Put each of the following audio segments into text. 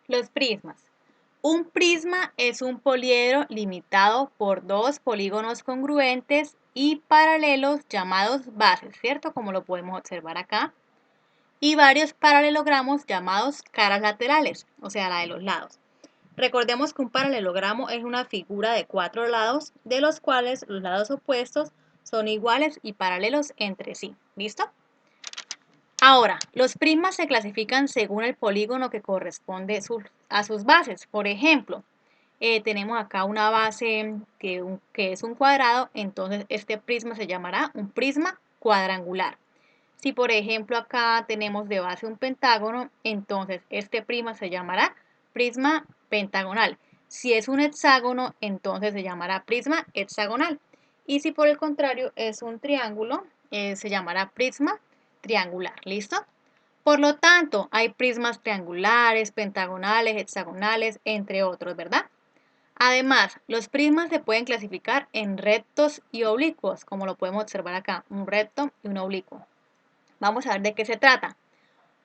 Los prismas. Un prisma es un poliedro limitado por dos polígonos congruentes y paralelos llamados bases, ¿cierto? Como lo podemos observar acá. Y varios paralelogramos llamados caras laterales, o sea, la de los lados. Recordemos que un paralelogramo es una figura de cuatro lados, de los cuales los lados opuestos son iguales y paralelos entre sí. ¿Listo? Ahora, los prismas se clasifican según el polígono que corresponde a sus bases. Por ejemplo, tenemos acá una base que es un cuadrado, entonces este prisma se llamará un prisma cuadrangular. Si por ejemplo acá tenemos de base un pentágono, entonces este prisma se llamará prisma pentagonal. Si es un hexágono, entonces se llamará prisma hexagonal. Y si por el contrario es un triángulo, se llamará prisma triangular. ¿Listo? Por lo tanto, hay prismas triangulares, pentagonales, hexagonales, entre otros, ¿verdad? Además, los prismas se pueden clasificar en rectos y oblicuos, como lo podemos observar acá, un recto y un oblicuo. Vamos a ver de qué se trata.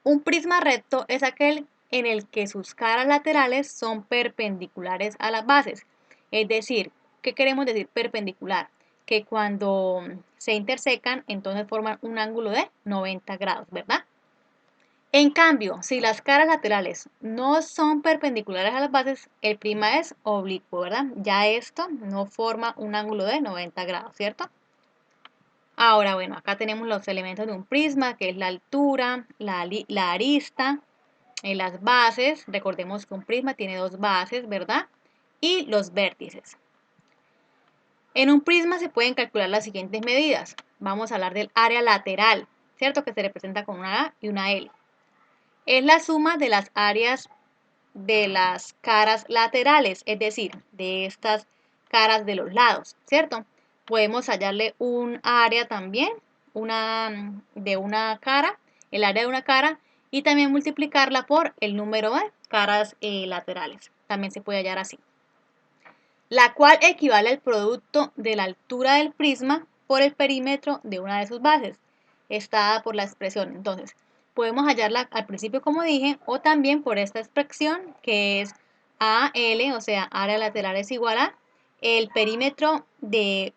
Un prisma recto es aquel en el que sus caras laterales son perpendiculares a las bases. Es decir, ¿qué queremos decir perpendicular? Que cuando se intersecan, entonces forman un ángulo de 90 grados, ¿verdad? En cambio, si las caras laterales no son perpendiculares a las bases, el prisma es oblicuo, ¿verdad? Ya esto no forma un ángulo de 90 grados, ¿cierto? Ahora, bueno, acá tenemos los elementos de un prisma, que es la altura, la arista, las bases. Recordemos que un prisma tiene dos bases, ¿verdad? Y los vértices. En un prisma se pueden calcular las siguientes medidas. Vamos a hablar del área lateral, ¿cierto? Que se representa con una A y una L. Es la suma de las áreas de las caras laterales, es decir, de estas caras de los lados, ¿cierto? Podemos hallarle un área también, de una cara, el área de una cara, y también multiplicarla por el número de caras laterales. También se puede hallar así. La cual equivale al producto de la altura del prisma por el perímetro de una de sus bases. Está dada por la expresión. Entonces, podemos hallarla al principio como dije, o también por esta expresión que es AL, o sea, área lateral es igual a el perímetro de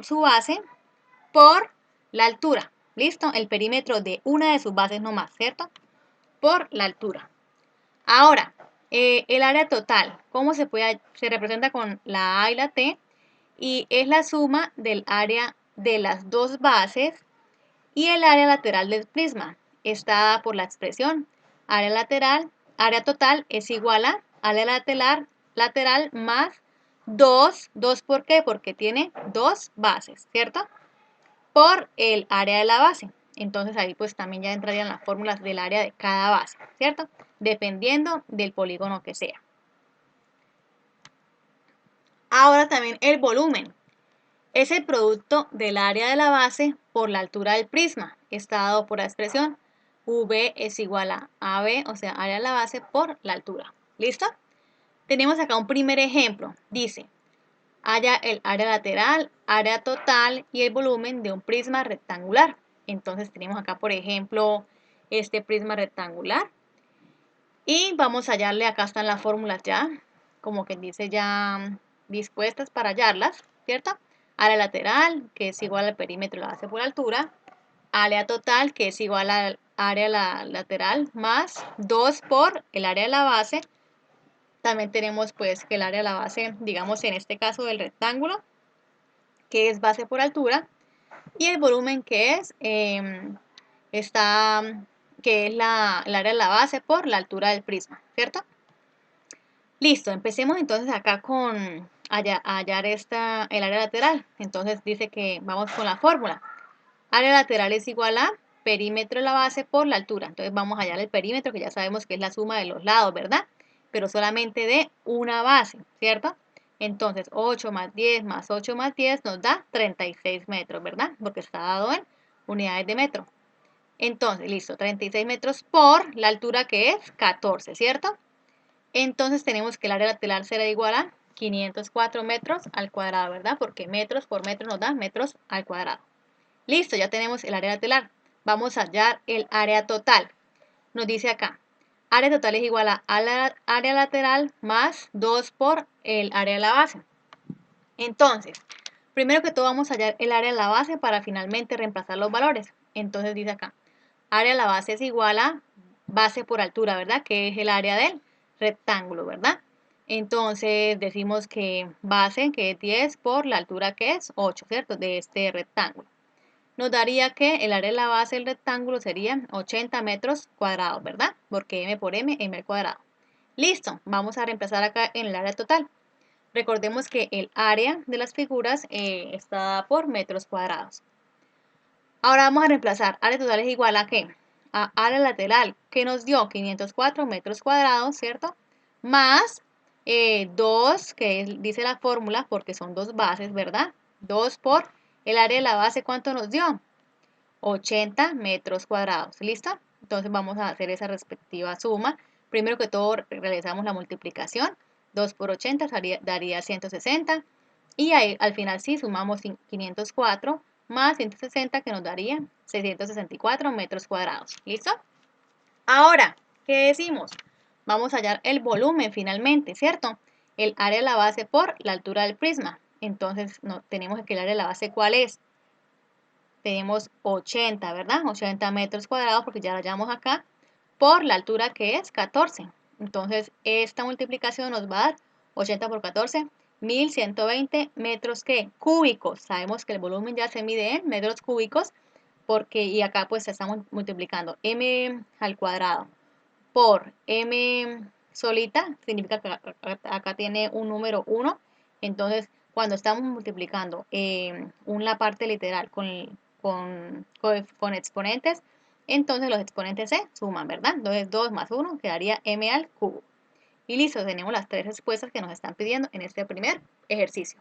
su base por la altura. ¿Listo? El perímetro de una de sus bases nomás, ¿cierto? Por la altura. Ahora, el área total, ¿cómo se representa con la A y la T? Y es la suma del área de las dos bases y el área lateral del prisma. Está dada por la expresión área lateral, área total es igual a área lateral más 2. ¿2 por qué? Porque tiene dos bases, ¿cierto? Por el área de la base. Entonces ahí pues también ya entrarían las fórmulas del área de cada base, ¿cierto? Dependiendo del polígono que sea. Ahora también el volumen. Es el producto del área de la base por la altura del prisma. Está dado por la expresión V es igual a AB, o sea, área de la base por la altura. ¿Listo? Tenemos acá un primer ejemplo. Dice, halla el área lateral, área total y el volumen de un prisma rectangular. Entonces tenemos acá, por ejemplo, este prisma rectangular. Y vamos a hallarle, acá están las fórmulas ya, como que dice ya dispuestas para hallarlas, ¿cierto? Área lateral, que es igual al perímetro de la base por altura. Área total, que es igual al área lateral, más 2 por el área de la base. También tenemos pues que el área de la base, digamos en este caso del rectángulo, que es base por altura, y el volumen que es, está, que es el área de la base por la altura del prisma, ¿cierto? Listo, empecemos entonces acá con hallar el área lateral. Entonces dice que vamos con la fórmula. Área lateral es igual a perímetro de la base por la altura. Entonces vamos a hallar el perímetro, que ya sabemos que es la suma de los lados, ¿verdad? Pero solamente de una base, ¿cierto? Entonces 8 más 10 más 8 más 10 nos da 36 metros, ¿verdad? Porque está dado en unidades de metro. Entonces, listo, 36 metros por la altura que es 14, ¿cierto? Entonces tenemos que el área lateral será igual a 504 metros al cuadrado, ¿verdad? Porque metros por metro nos da metros al cuadrado. Listo, ya tenemos el área lateral. Vamos a hallar el área total. Nos dice acá, Área total es igual a área lateral más 2 por el área de la base. Entonces, primero que todo vamos a hallar el área de la base para finalmente reemplazar los valores. Entonces dice acá, área de la base es igual a base por altura, ¿verdad? Que es el área del rectángulo, ¿verdad? Entonces decimos que base, que es 10 por la altura que es 8, ¿cierto? De este rectángulo. Nos daría que el área de la base del rectángulo sería 80 metros cuadrados, ¿verdad? Porque m por m al cuadrado. Listo, vamos a reemplazar acá en el área total. Recordemos que el área de las figuras está dada por metros cuadrados. Ahora vamos a reemplazar. Área total es igual a ¿qué? A área lateral, que nos dio 504 metros cuadrados, ¿cierto? Más 2, que dice la fórmula, porque son dos bases, ¿verdad? 2 por el área de la base, ¿cuánto nos dio? 80 metros cuadrados, ¿listo? Entonces vamos a hacer esa respectiva suma. Primero que todo realizamos la multiplicación. 2 por 80 daría 160. Y ahí, al final sí sumamos 504 más 160 que nos daría 664 metros cuadrados. ¿Listo? Ahora, ¿qué decimos? Vamos a hallar el volumen finalmente, ¿cierto? El área de la base por la altura del prisma. Entonces tenemos que el área de la base, ¿cuál es? Tenemos 80, ¿verdad? 80 metros cuadrados porque ya lo hallamos acá, por la altura que es 14. Entonces, esta multiplicación nos va a dar 80 por 14, 1120 metros ¿qué? Cúbicos. Sabemos que el volumen ya se mide en metros cúbicos, porque, y acá pues estamos multiplicando m al cuadrado por m solita, significa que acá tiene un número 1. Entonces, cuando estamos multiplicando una parte literal con exponentes, entonces los exponentes se suman, ¿verdad? Entonces 2 más 1 quedaría m al cubo. Y listo, tenemos las tres respuestas que nos están pidiendo en este primer ejercicio.